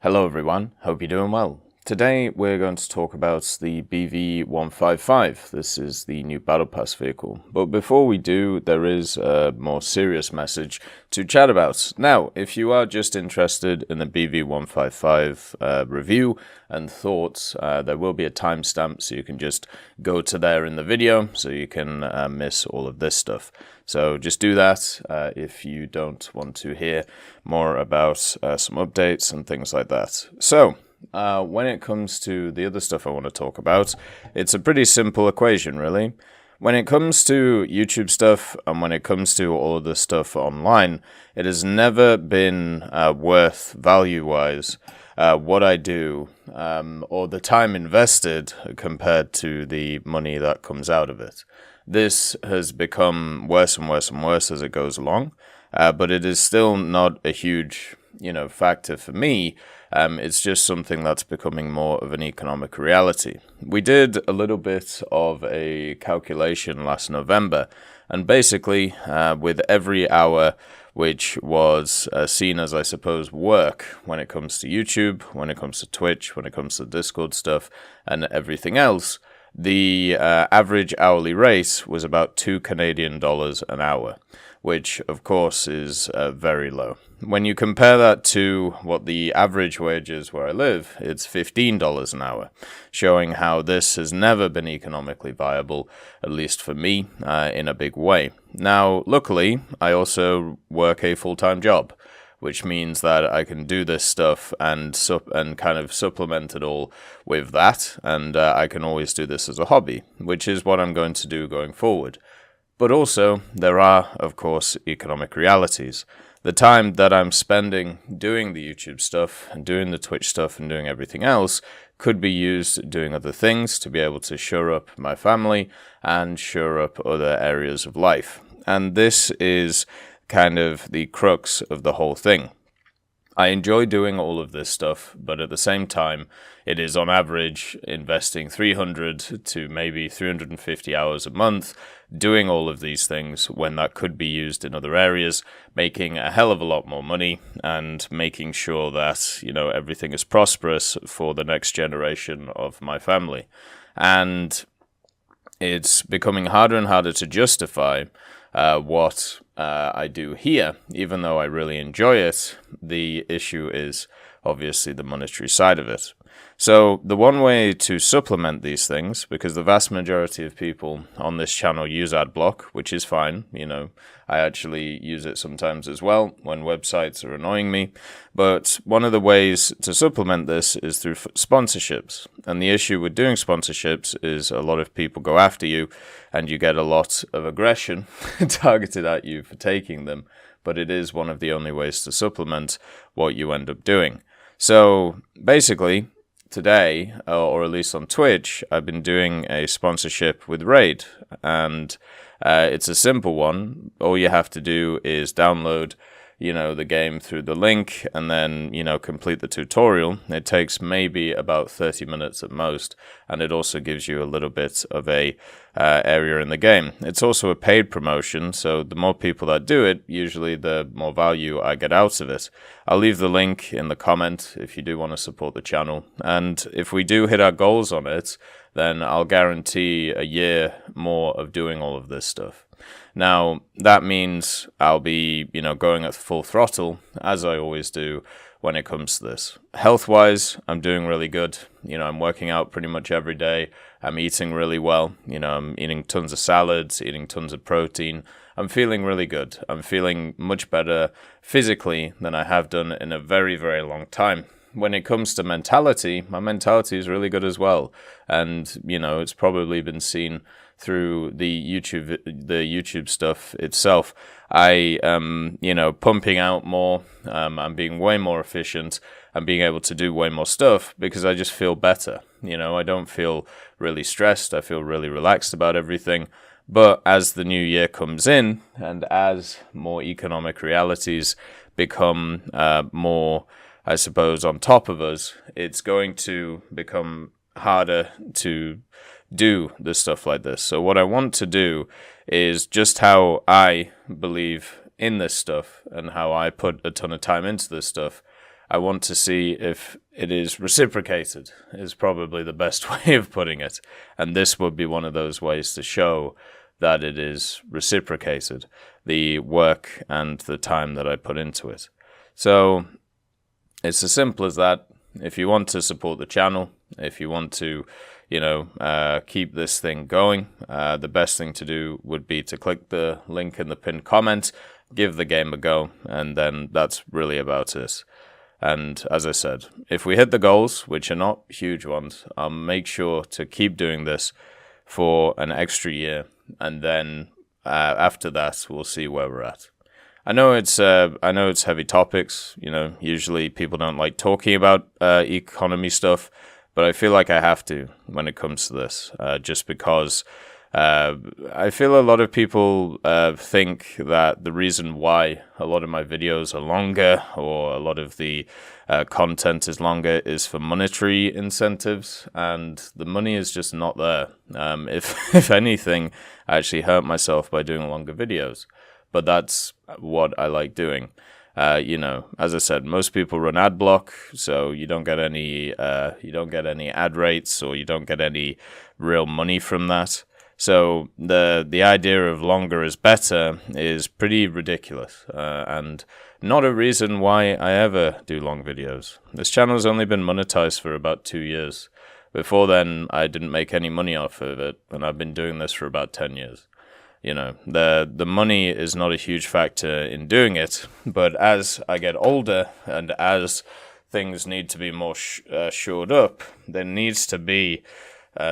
Hello everyone, hope you're doing well. Today we're going to talk about the BV-155. This is the new Battle Pass vehicle. But before we do, there is a more serious message to chat about. Now, if you are just interested in the BV-155 review and thoughts, there will be a timestamp, so you can just go to there in the video so you can miss all of this stuff. So just do that if you don't want to hear more about some updates and things like that. So, when it comes to the other stuff I want to talk about, it's a pretty simple equation, really. When it comes to YouTube stuff and when it comes to all of the stuff online, it has never been worth value-wise what I do or the time invested compared to the money that comes out of it. This has become worse and worse and worse as it goes along, but it is still not a huge, factor for me. It's just something that's becoming more of an economic reality. We did a little bit of a calculation last November, and basically, with every hour which was seen as, I suppose, work when it comes to YouTube, when it comes to Twitch, when it comes to Discord stuff, and everything else, the average hourly rate was about $2 Canadian an hour, which of course is very low. When you compare that to what the average wage is where I live, it's $15 an hour, showing how this has never been economically viable, at least for me, in a big way. Now, luckily, I also work a full-time job, which means that I can do this stuff and kind of supplement it all with that, and I can always do this as a hobby, which is what I'm going to do going forward. But also, there are, of course, economic realities. The time that I'm spending doing the YouTube stuff, and doing the Twitch stuff, and doing everything else could be used doing other things to be able to shore up my family and shore up other areas of life. And this is kind of the crux of the whole thing. I enjoy doing all of this stuff, but at the same time, it is on average investing 300 to maybe 350 hours a month doing all of these things when that could be used in other areas, making a hell of a lot more money and making sure that, everything is prosperous for the next generation of my family. And it's becoming harder and harder to justify what I do here, even though I really enjoy it. The issue is obviously the monetary side of it. So the one way to supplement these things, because the vast majority of people on this channel use AdBlock, which is fine, I actually use it sometimes as well when websites are annoying me, but one of the ways to supplement this is through sponsorships. And the issue with doing sponsorships is a lot of people go after you and you get a lot of aggression targeted at you for taking them, but it is one of the only ways to supplement what you end up doing. So basically, today, or at least on Twitch, I've been doing a sponsorship with Raid, and it's a simple one. All you have to do is download, the game through the link, and then, complete the tutorial. It takes maybe about 30 minutes at most, and it also gives you a little bit of a area in the game. It's also a paid promotion, so the more people that do it, usually the more value I get out of it. I'll leave the link in the comment if you do want to support the channel, and if we do hit our goals on it, then I'll guarantee a year more of doing all of this stuff. Now, that means I'll be, going at full throttle, as I always do when it comes to this. Health-wise, I'm doing really good. I'm working out pretty much every day. I'm eating really well. I'm eating tons of salads, eating tons of protein. I'm feeling really good. I'm feeling much better physically than I have done in a very, very long time. When it comes to mentality, my mentality is really good as well. And, it's probably been seen through the YouTube stuff itself. I am, pumping out more. I'm being way more efficient. I'm being able to do way more stuff because I just feel better. I don't feel really stressed. I feel really relaxed about everything. But as the new year comes in and as more economic realities become more, I suppose, on top of us, it's going to become harder to do the stuff like this. So what I want to do is just how I believe in this stuff and how I put a ton of time into this stuff. I want to see if it is reciprocated, is probably the best way of putting it. And this would be one of those ways to show that it is reciprocated, the work and the time that I put into it. So it's as simple as that. If you want to support the channel, if you want to, keep this thing going, the best thing to do would be to click the link in the pinned comment, give the game a go, and then that's really about it. And as I said, if we hit the goals, which are not huge ones, I'll make sure to keep doing this for an extra year, and then after that, we'll see where we're at. I know it's heavy topics. Usually people don't like talking about economy stuff, but I feel like I have to when it comes to this, just because I feel a lot of people think that the reason why a lot of my videos are longer, or a lot of the content is longer, is for monetary incentives, and the money is just not there. If anything, I actually hurt myself by doing longer videos, but that's what I like doing. As I said, most people run ad block, so you don't get any ad rates, or you don't get any real money from that. So the idea of longer is better is pretty ridiculous, and not a reason why I ever do long videos. This channel has only been monetized for about 2 years. Before then, I didn't make any money off of it, and I've been doing this for about 10 years. The money is not a huge factor in doing it, but as I get older and as things need to be more shored up, there needs to be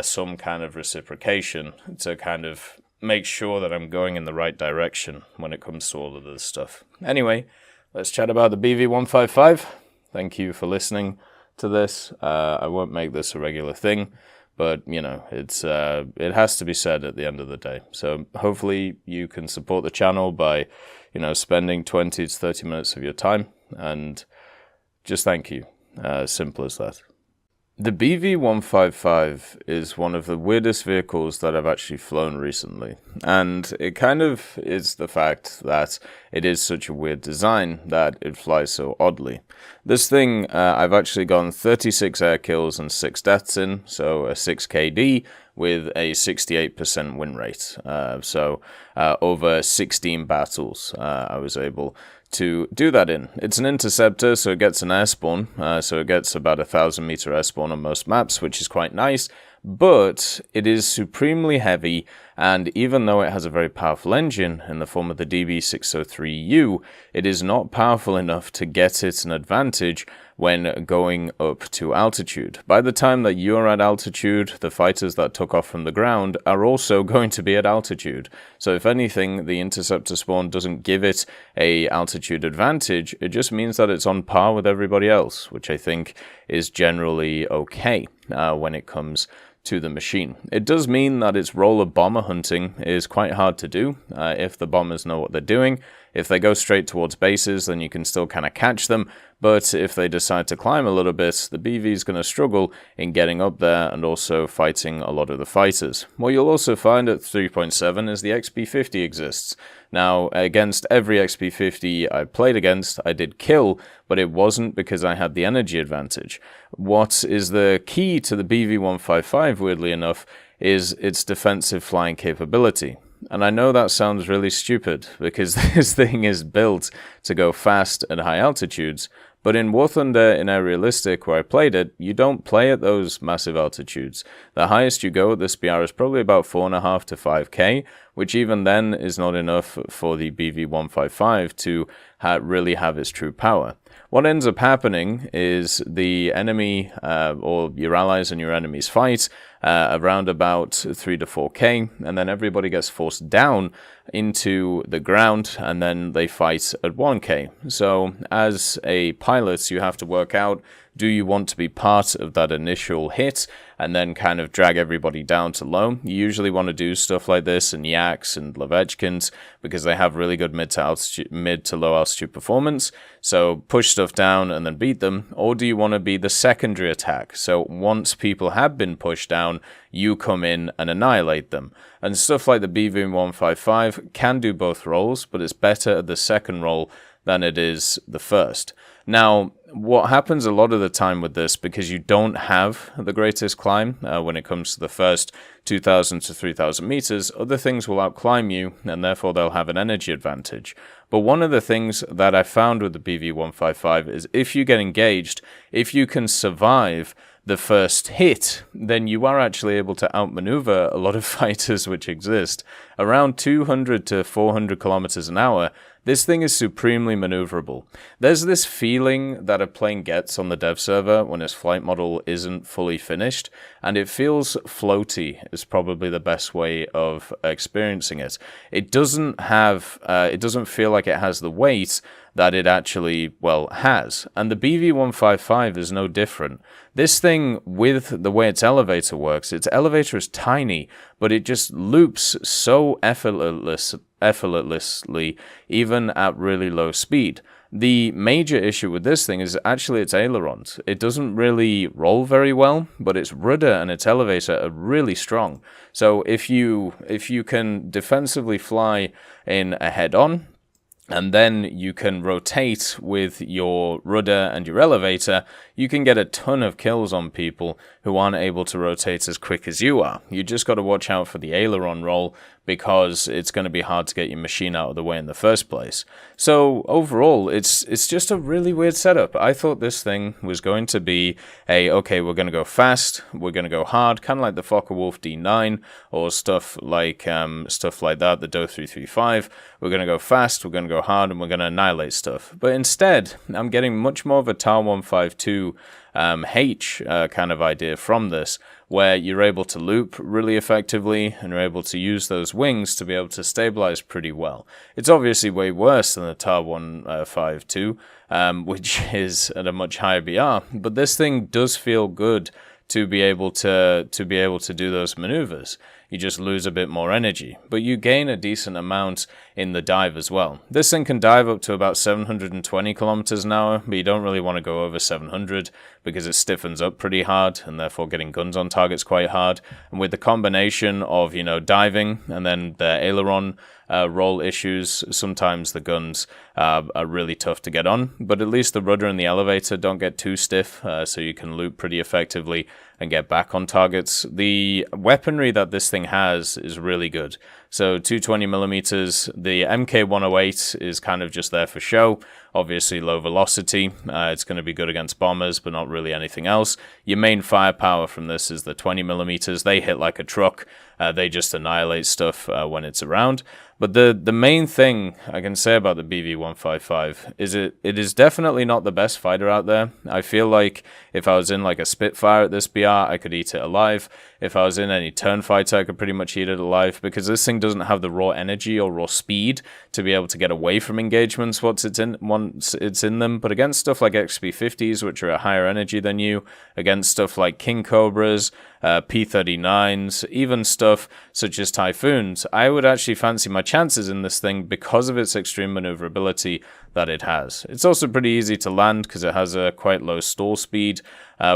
some kind of reciprocation to kind of make sure that I'm going in the right direction when it comes to all of this stuff. Anyway, let's chat about the BV155. Thank you for listening to this. I won't make this a regular thing, but it has to be said at the end of the day. So hopefully you can support the channel by spending 20 to 30 minutes of your time, and just thank you. Simple as that. The BV155 is one of the weirdest vehicles that I've actually flown recently, and it kind of is the fact that it is such a weird design that it flies so oddly. This thing, I've actually gone 36 air kills and 6 deaths in, so a 6 KD with a 68% win rate. Over 16 battles, I was able to do that in. It's an interceptor, so it gets an airspawn, so it gets about 1,000 meter airspawn on most maps, which is quite nice, but it is supremely heavy, and even though it has a very powerful engine in the form of the DB603U, it is not powerful enough to get it an advantage when going up to altitude. By the time that you're at altitude, the fighters that took off from the ground are also going to be at altitude. So if anything, the interceptor spawn doesn't give it a altitude advantage, it just means that it's on par with everybody else, which I think is generally okay when it comes to the machine. It does mean that its role of bomber hunting is quite hard to do if the bombers know what they're doing. If they go straight towards bases, then you can still kind of catch them, but if they decide to climb a little bit, the BV is going to struggle in getting up there and also fighting a lot of the fighters. What you'll also find at 3.7 is the XP50 exists. Now, against every XP50 I played against, I did kill, but it wasn't because I had the energy advantage. What is the key to the BV155, weirdly enough, is its defensive flying capability. And I know that sounds really stupid, because this thing is built to go fast at high altitudes, but in War Thunder in Air Realistic, where I played it, you don't play at those massive altitudes. The highest you go at this BR is probably about 4.5 to 5k, which even then is not enough for the BV155 to really have its true power. What ends up happening is the enemy, or your allies and your enemies fight around about 3 to 4k, and then everybody gets forced down into the ground, and then they fight at 1k. So as a pilot, you have to work out, do you want to be part of that initial hit and then kind of drag everybody down to low? You usually want to do stuff like this in Yaks and Levechkins because they have really good mid to low altitude performance. So push stuff down and then beat them. Or do you want to be the secondary attack? So once people have been pushed down, you come in and annihilate them. And stuff like the BV155 can do both roles, but it's better at the second role than it is the first. Now, what happens a lot of the time with this, because you don't have the greatest climb when it comes to the first 2,000 to 3,000 meters, other things will outclimb you, and therefore they'll have an energy advantage. But one of the things that I found with the BV-155 is if you get engaged, if you can survive the first hit, then you are actually able to outmaneuver a lot of fighters which exist. Around 200 to 400 kilometers an hour, this thing is supremely maneuverable. There's this feeling that a plane gets on the dev server when its flight model isn't fully finished, and it feels floaty is probably the best way of experiencing it. It doesn't feel like it has the weight that it actually, well, has. And the BV-155 is no different. This thing, with the way its elevator works, its elevator is tiny, but it just loops so effortlessly, even at really low speed. The major issue with this thing is actually its ailerons. It doesn't really roll very well, but its rudder and its elevator are really strong. So if you can defensively fly in a head-on, and then you can rotate with your rudder and your elevator, you can get a ton of kills on people who aren't able to rotate as quick as you are. You just got to watch out for the aileron roll, because it's going to be hard to get your machine out of the way in the first place. So overall, it's just a really weird setup. I thought this thing was going to be okay, we're going to go fast, we're going to go hard, kind of like the Focke-Wulf D9 or stuff like that, the Do 335. We're going to go fast, we're going to go hard, and we're going to annihilate stuff. But instead, I'm getting much more of a TAR 152 H kind of idea from this, where you're able to loop really effectively and you're able to use those wings to be able to stabilize pretty well. It's obviously way worse than the TAR 152, which is at a much higher BR, but this thing does feel good to be able to do those maneuvers. You just lose a bit more energy, but you gain a decent amount in the dive as well. This thing can dive up to about 720 kilometers an hour, but you don't really want to go over 700 because it stiffens up pretty hard, and therefore getting guns on target's quite hard. And with the combination of, diving and then the aileron roll issues, sometimes the guns are really tough to get on, but at least the rudder and the elevator don't get too stiff, so you can loop pretty effectively and get back on targets. The weaponry that this thing has is really good. So 220mm, the MK108 is kind of just there for show. Obviously low velocity, it's going to be good against bombers, but not really anything else. Your main firepower from this is the 20mm. They hit like a truck. They just annihilate stuff when it's around. But the main thing I can say about the BV-155 is it is definitely not the best fighter out there. I feel like if I was in like a Spitfire at this BR, I could eat it alive. If I was in any turn fighter, I could pretty much eat it alive, because this thing doesn't have the raw energy or raw speed to be able to get away from engagements once it's in them. But against stuff like XP50s, which are at higher energy than you, against stuff like King Cobras, P-39s, even stuff such as Typhoons, I would actually fancy my chances in this thing because of its extreme maneuverability that it has. It's also pretty easy to land because it has a quite low stall speed,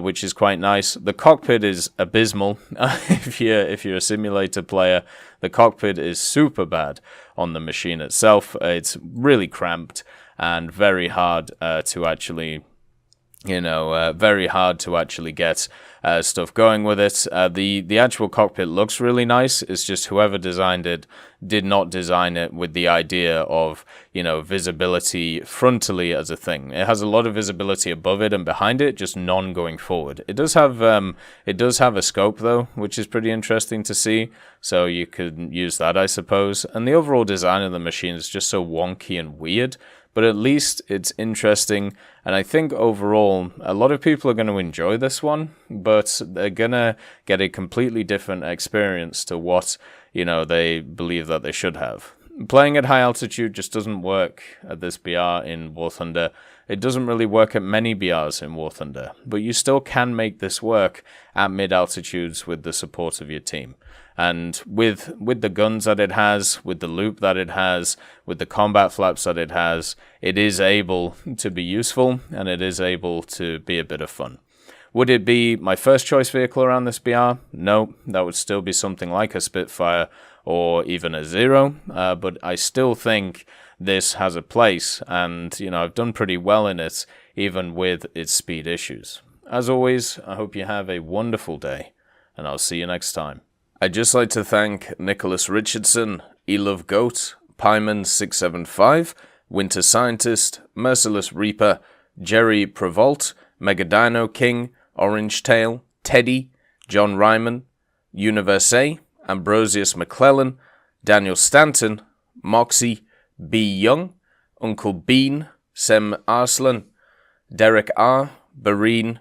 which is quite nice. The cockpit is abysmal. If you're a simulator player, the cockpit is super bad on the machine itself. It's really cramped and very hard to actually get stuff going with it. The actual cockpit looks really nice. It's just whoever designed it did not design it with the idea of, visibility frontally as a thing. It has a lot of visibility above it and behind it, just none going forward. It does have a scope though, which is pretty interesting to see. So you could use that, I suppose. And the overall design of the machine is just so wonky and weird. But at least it's interesting, and I think overall a lot of people are going to enjoy this one, but they're going to get a completely different experience to what, they believe that they should have. Playing at high altitude just doesn't work at this BR in War Thunder. It doesn't really work at many BRs in War Thunder, but you still can make this work at mid-altitudes with the support of your team. And with the guns that it has, with the loop that it has, with the combat flaps that it has, it is able to be useful, and it is able to be a bit of fun. Would it be my first choice vehicle around this BR? No, that would still be something like a Spitfire or even a Zero, but I still think this has a place, and I've done pretty well in it even with its speed issues. As always, I hope you have a wonderful day, and I'll see you next time. I'd just like to thank Nicholas Richardson, Elove Goat, Pyman675, Winter Scientist, Merciless Reaper, Jerry Prevolt, Megadino King, Orange Tail, Teddy, John Ryman, Universe, Ambrosius McClellan, Daniel Stanton, Moxie, B. Young, Uncle Bean, Sem Arslan, Derek R., Bareen,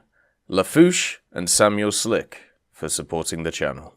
Lafouche, and Samuel Slick for supporting the channel.